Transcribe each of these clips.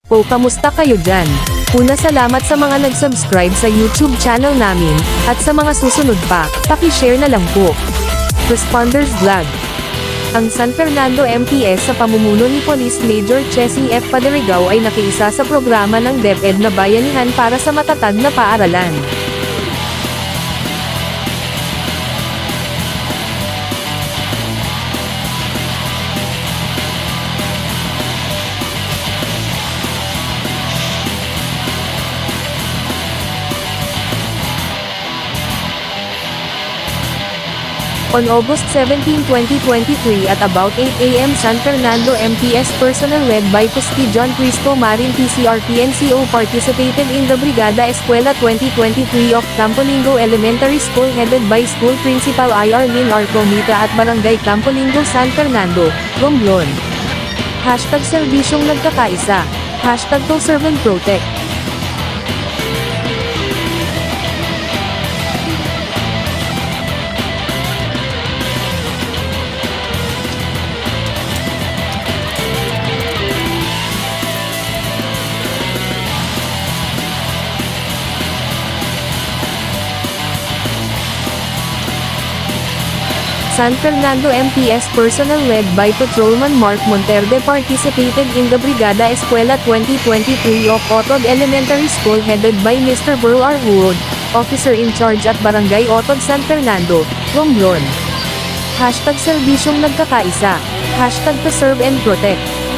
O kamusta kayo dyan? Una salamat sa mga nag-subscribe sa YouTube channel namin, at sa mga susunod pa, paki-share na lang po. Responders Vlog. Ang San Fernando MPS sa pamumuno ni Police Major Chessy F. Paderigao ay nakiisa sa programa ng DepEd na bayanihan para sa matatag na paaralan. On August 17, 2023 at about 8 a.m. San Fernando MPS personnel led by Pusti John Cristo Marin PCR PNCO participated in the Brigada Escuela 2023 of Campolingo Elementary School headed by School Principal IR Lin Arcomita at Barangay Campolingo San Fernando, Romblon. Hashtag Serbisyong Nagkakaisa. Hashtag To Serve and Protect. San Fernando MPS personnel led by Patrolman Mark Monterde participated in the Brigada Escuela 2023 of Otod Elementary School headed by Mr. Burl R. Wood, Officer in Charge at Barangay Otod San Fernando, Romblon. Hashtag Serbisyong Nagkakaisa. Hashtag To Serve and Protect.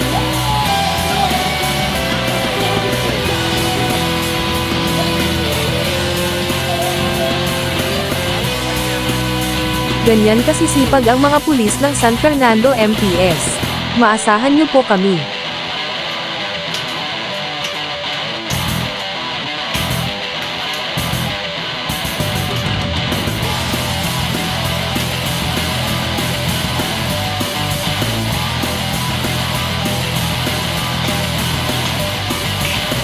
Ganyan kasisipag ang mga pulis ng San Fernando MPS. Maasahan niyo po kami.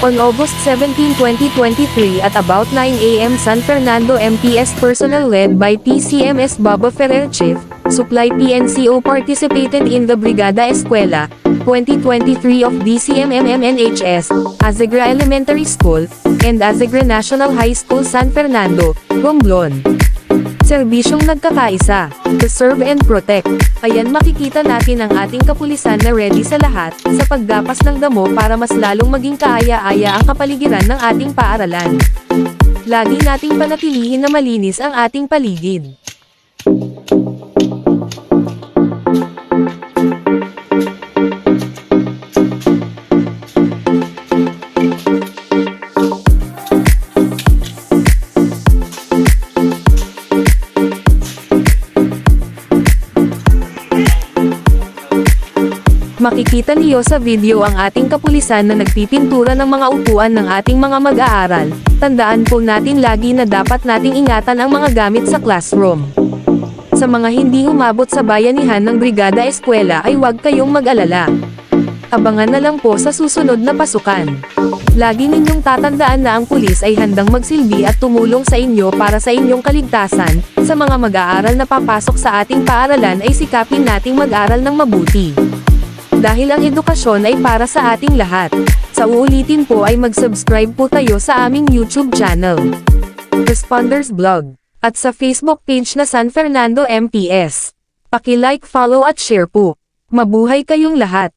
On August 17, 2023 at about 9 a.m. San Fernando MPS personnel led by PCMS Baba Ferrer Chief, Supply PNCO participated in the Brigada Escuela 2023 of DCMMMNHS, Azagra Elementary School, and Azagra National High School San Fernando, Romblon. Serbisyong Nagkakaisa. To Serve and Protect. Ayan, makikita natin ang ating kapulisan na ready sa lahat, sa pagdapas ng damo para mas lalong maging kaaya-aya ang kapaligiran ng ating paaralan. Lagi nating panatilihin na malinis ang ating paligid. Makikita niyo sa video ang ating kapulisan na nagpipintura ng mga upuan ng ating mga mag-aaral. Tandaan po natin lagi na dapat nating ingatan ang mga gamit sa classroom. Sa mga hindi umabot sa bayanihan ng Brigada Escuela ay huwag kayong mag-alala. Abangan na lang po sa susunod na pasukan. Lagi ninyong tatandaan na ang pulis ay handang magsilbi at tumulong sa inyo para sa inyong kaligtasan. Sa mga mag-aaral na papasok sa ating paaralan ay sikapin nating mag-aral ng mabuti. Dahil ang edukasyon ay para sa ating lahat. Sa uulitin po ay mag-subscribe po tayo sa aming YouTube channel, Responders Vlog, at sa Facebook page na San Fernando MPS. Paki-like, follow at share po. Mabuhay kayong lahat!